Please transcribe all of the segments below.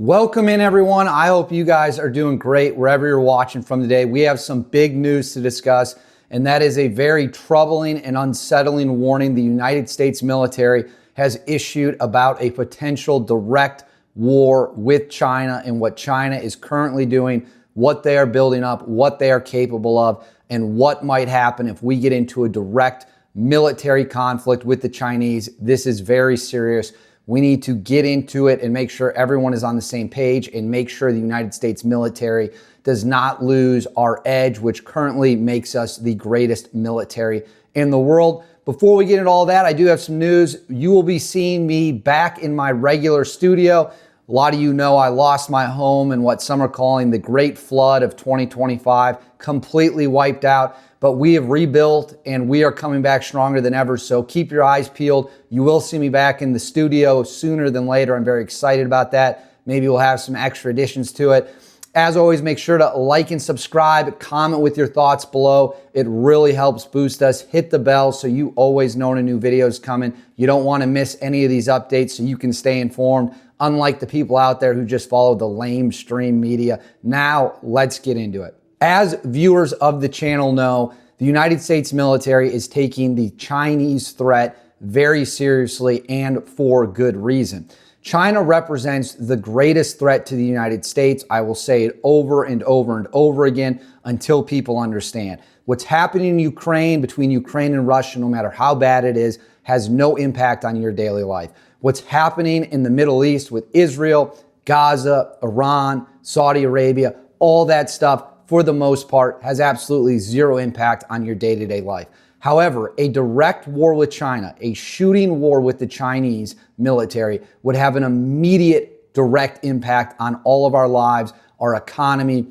Welcome in, everyone. I hope you guys are doing great wherever you're watching from today. We have some big news to discuss, and that is a very troubling and unsettling warning the United States military has issued about a potential direct war with China and what China is currently doing, what they are building up, what they are capable of, and what might happen if we get into a direct military conflict with the Chinese. This is very serious. We need to get into it and make sure everyone is on the same page and make sure the United States military does not lose our edge, which currently makes us the greatest military in the world. Before we get into all that, I do have some news. You will be seeing me back in my regular studio. A lot of you know I lost my home in what some are calling the Great Flood of 2025, completely wiped out. But we have rebuilt and we are coming back stronger than ever. So keep your eyes peeled. You will see me back in the studio sooner than later. I'm very excited about that. Maybe we'll have some extra additions to it. As always, make sure to like and subscribe, comment with your thoughts below. It really helps boost us. Hit the bell so you always know when a new video is coming. You don't want to miss any of these updates so you can stay informed, unlike the people out there who just follow the lame stream media. Now, let's get into it. As viewers of the channel know, the United States military is taking the Chinese threat very seriously and for good reason. China represents the greatest threat to the United States. I will say it over and over and over again until people understand. What's happening in Ukraine, between Ukraine and Russia, no matter how bad it is, has no impact on your daily life. What's happening in the Middle East with Israel, Gaza, Iran, Saudi Arabia, all that stuff, for the most part, has absolutely zero impact on your day-to-day life. However, a direct war with China, a shooting war with the Chinese military, would have an immediate direct impact on all of our lives, our economy,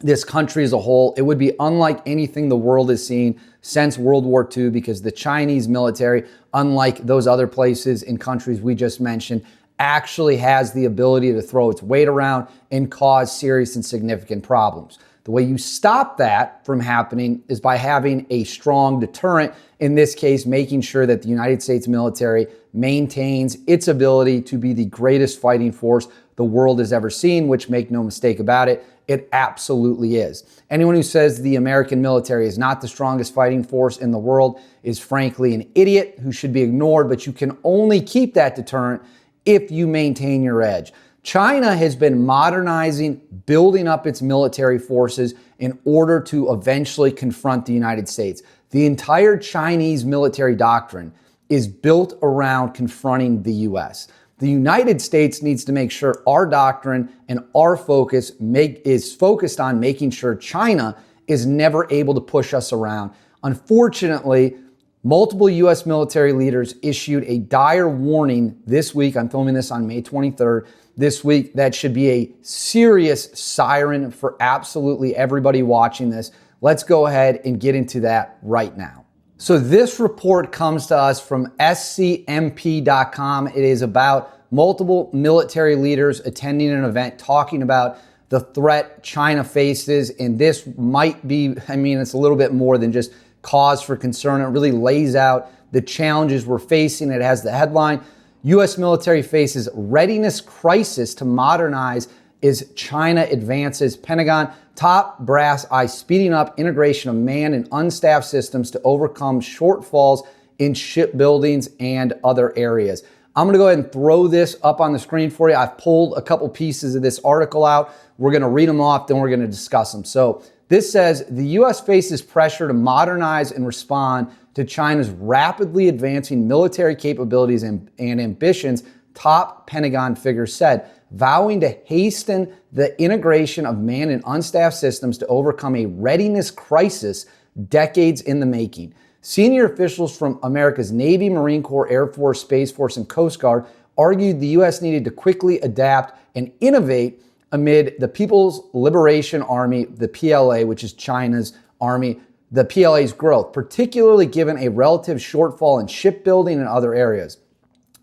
this country as a whole. It would be unlike anything the world has seen since World War II, because the Chinese military, unlike those other places and countries we just mentioned, actually has the ability to throw its weight around and cause serious and significant problems. The way you stop that from happening is by having a strong deterrent, in this case, making sure that the United States military maintains its ability to be the greatest fighting force the world has ever seen, which, make no mistake about it, it absolutely is. Anyone who says the American military is not the strongest fighting force in the world is frankly an idiot who should be ignored, but you can only keep that deterrent if you maintain your edge. China has been modernizing, building up its military forces in order to eventually confront the United States. The entire Chinese military doctrine is built around confronting the U.S. The United States needs to make sure our doctrine and our focus is focused on making sure China is never able to push us around. Unfortunately, multiple U.S. military leaders issued a dire warning this week. I'm filming this on May 23rd. This week, that should be a serious siren for absolutely everybody watching this. Let's go ahead and get into that right now. So this report comes to us from scmp.com. It is about multiple military leaders attending an event talking about the threat China faces. And this might be, it's a little bit more than just cause for concern. It really lays out the challenges we're facing. It has the headline, U.S. military faces readiness crisis to modernize as China advances. Pentagon, top brass eye speeding up integration of manned and unstaffed systems to overcome shortfalls in shipbuildings and other areas. I'm going to go ahead and throw this up on the screen for you. I've pulled a couple pieces of this article out. We're going to read them off, then we're going to discuss them. So this says the U.S. faces pressure to modernize and respond to China's rapidly advancing military capabilities and ambitions, top Pentagon figures said, vowing to hasten the integration of manned and unstaffed systems to overcome a readiness crisis decades in the making. Senior officials from America's Navy, Marine Corps, Air Force, Space Force, and Coast Guard argued the U.S. needed to quickly adapt and innovate amid the People's Liberation Army, the PLA, which is China's army, the PLA's growth, particularly given a relative shortfall in shipbuilding and other areas.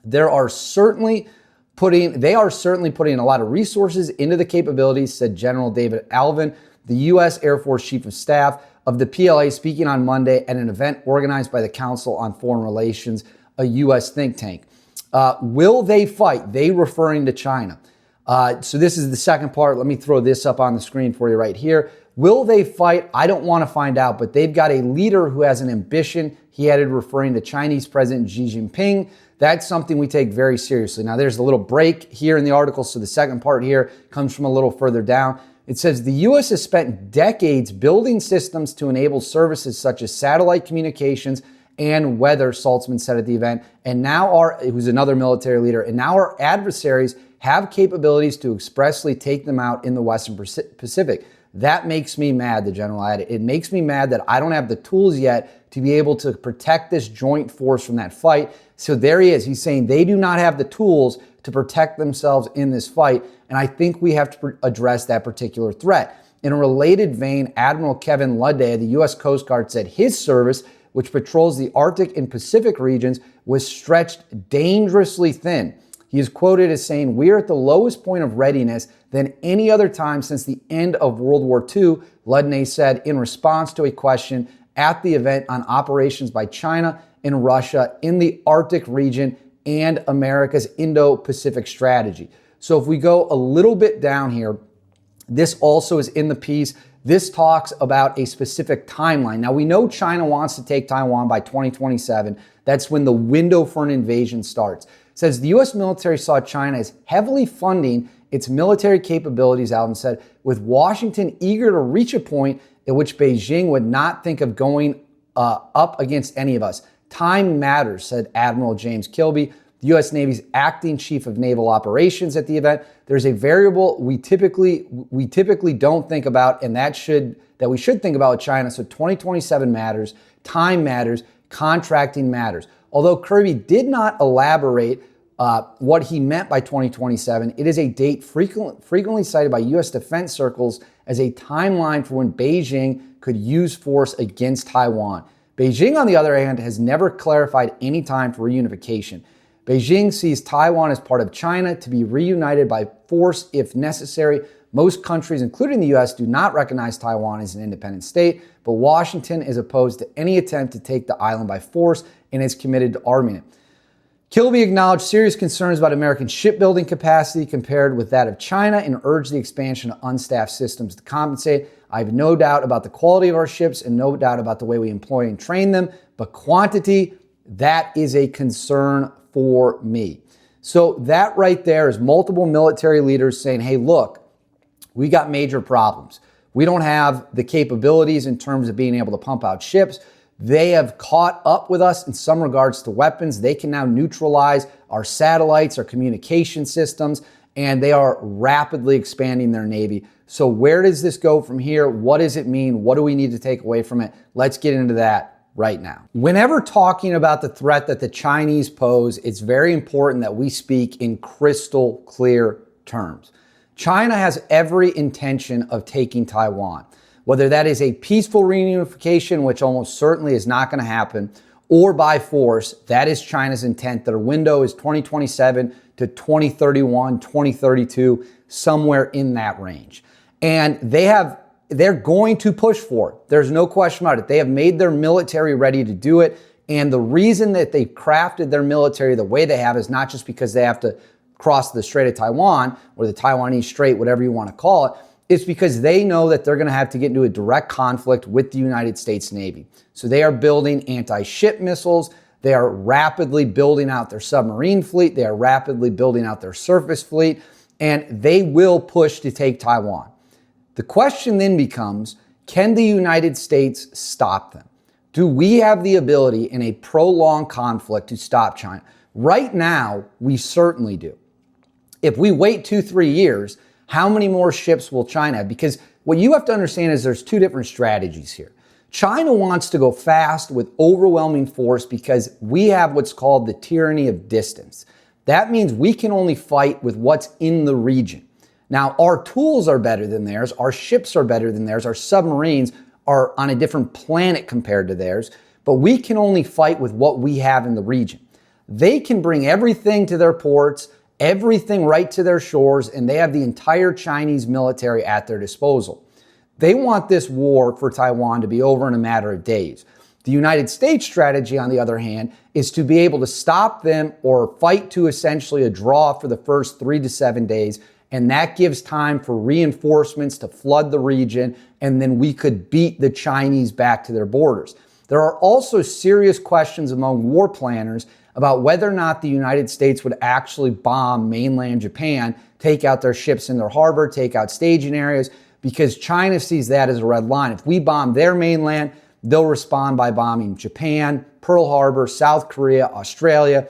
They are certainly putting a lot of resources into the capabilities, said General David Alvin, the U.S. Air Force Chief of Staff of the PLA, speaking on Monday at an event organized by the Council on Foreign Relations, a U.S. think tank. Will they fight? They referring to China. So this is the second part. Let me throw this up on the screen for you right here. Will they fight? I don't want to find out, but they've got a leader who has an ambition. He added, referring to Chinese President Xi Jinping. That's something we take very seriously. Now, there's a little break here in the article, so the second part here comes from a little further down. It says the U.S. has spent decades building systems to enable services such as satellite communications and weather, Saltzman said at the event. And now who's another military leader, and now our adversaries have capabilities to expressly take them out in the Western Pacific. That makes me mad, the general added. It makes me mad that I don't have the tools yet to be able to protect this joint force from that fight. So there he is. He's saying they do not have the tools to protect themselves in this fight. And I think we have to address that particular threat. In a related vein, Admiral Kevin Ludday of the U.S. Coast Guard said his service, which patrols the Arctic and Pacific regions, was stretched dangerously thin. He is quoted as saying, "We are at the lowest point of readiness than any other time since the end of World War II," Ludney said in response to a question at the event on operations by China and Russia in the Arctic region and America's Indo-Pacific strategy. So if we go a little bit down here, this also is in the piece. This talks about a specific timeline. Now, we know China wants to take Taiwan by 2027. That's when the window for an invasion starts. It says the U.S. military saw China as heavily funding its military capabilities, Alvin said, with Washington eager to reach a point at which Beijing would not think of going up against any of us. Time matters, said Admiral James Kilby, the U.S. Navy's acting chief of naval operations at the event. There's a variable we typically don't think about, and that we should think about with China. So 2027 matters, time matters, contracting matters. Although Kirby did not elaborate what he meant by 2027, it is a date frequently cited by U.S. defense circles as a timeline for when Beijing could use force against Taiwan. Beijing, on the other hand, has never clarified any time for reunification. Beijing sees Taiwan as part of China to be reunited by force if necessary. Most countries, including the U.S., do not recognize Taiwan as an independent state, but Washington is opposed to any attempt to take the island by force and is committed to arming it. Kilby acknowledged serious concerns about American shipbuilding capacity compared with that of China and urged the expansion of unstaffed systems to compensate. I have no doubt about the quality of our ships and no doubt about the way we employ and train them, but quantity, that is a concern for me. So that right there is multiple military leaders saying, hey, look, we got major problems. We don't have the capabilities in terms of being able to pump out ships. They have caught up with us in some regards to weapons. They can now neutralize our satellites, our communication systems, and they are rapidly expanding their Navy. So where does this go from here? What does it mean? What do we need to take away from it? Let's get into that right now. Whenever talking about the threat that the Chinese pose, it's very important that we speak in crystal clear terms. China has every intention of taking Taiwan. Whether that is a peaceful reunification, which almost certainly is not going to happen, or by force, that is China's intent. Their window is 2027 to 2031, 2032, somewhere in that range. And they're going to push for it. There's no question about it. They have made their military ready to do it. And the reason that they've crafted their military the way they have is not just because they have to cross the Strait of Taiwan or the Taiwanese Strait, whatever you want to call it. It's because they know that they're going to have to get into a direct conflict with the United States Navy. So they are building anti-ship missiles. They are rapidly building out their submarine fleet. They are rapidly building out their surface fleet. And they will push to take Taiwan. The question then becomes, can the United States stop them? Do we have the ability in a prolonged conflict to stop China? Right now, we certainly do. If we wait 2-3 years, how many more ships will China have? Because what you have to understand is there's two different strategies here. China wants to go fast with overwhelming force because we have what's called the tyranny of distance. That means we can only fight with what's in the region. Now, our tools are better than theirs. Our ships are better than theirs. Our submarines are on a different planet compared to theirs. But we can only fight with what we have in the region. They can bring everything to their ports, everything right to their shores, and they have the entire Chinese military at their disposal. They want this war for Taiwan to be over in a matter of days. The United States strategy, on the other hand, is to be able to stop them or fight to essentially a draw for the first 3 to 7 days and that gives time for reinforcements to flood the region, and then we could beat the Chinese back to their borders. There are also serious questions among war planners about whether or not the United States would actually bomb mainland Japan, take out their ships in their harbor, take out staging areas, because China sees that as a red line. If we bomb their mainland, they'll respond by bombing Japan, Pearl Harbor, South Korea, Australia,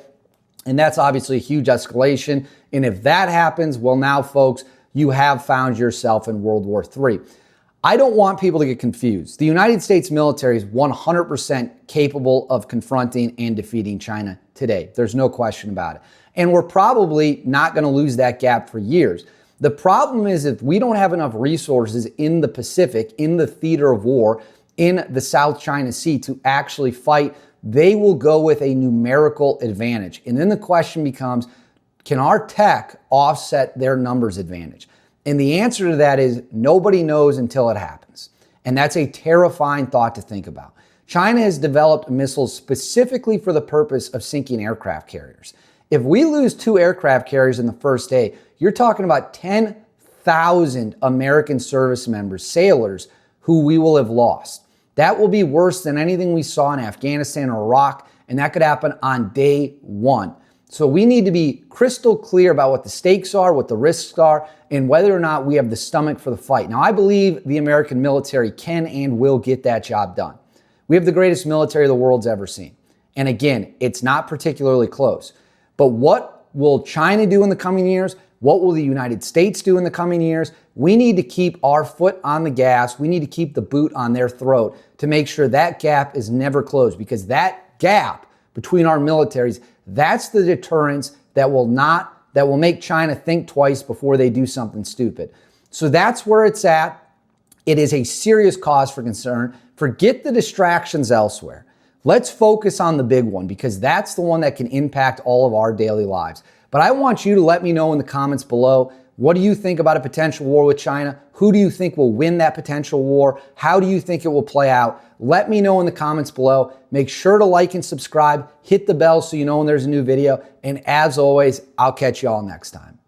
and that's obviously a huge escalation. And if that happens, well, now, folks, you have found yourself in World War III. I don't want people to get confused. The United States military is 100% capable of confronting and defeating China today. There's no question about it. And we're probably not going to lose that gap for years. The problem is if we don't have enough resources in the Pacific, in the theater of war, in the South China Sea to actually fight, they will go with a numerical advantage. And then the question becomes, can our tech offset their numbers advantage? And the answer to that is nobody knows until it happens. And that's a terrifying thought to think about. China has developed missiles specifically for the purpose of sinking aircraft carriers. If we lose 2 aircraft carriers in the first day, you're talking about 10,000 American service members, sailors, who we will have lost. That will be worse than anything we saw in Afghanistan or Iraq, and that could happen on day 1. So we need to be crystal clear about what the stakes are, what the risks are, and whether or not we have the stomach for the fight. Now, I believe the American military can and will get that job done. We have the greatest military the world's ever seen. And again, it's not particularly close. But what will China do in the coming years? What will the United States do in the coming years? We need to keep our foot on the gas. We need to keep the boot on their throat to make sure that gap is never closed, because that gap between our militaries, that's the deterrence that will make China think twice before they do something stupid. So that's where it's at. It is a serious cause for concern. Forget the distractions elsewhere. Let's focus on the big one, because that's the one that can impact all of our daily lives. But I want you to let me know in the comments below, what do you think about a potential war with China? Who do you think will win that potential war? How do you think it will play out? Let me know in the comments below. Make sure to like and subscribe. Hit the bell so you know when there's a new video. And as always, I'll catch you all next time.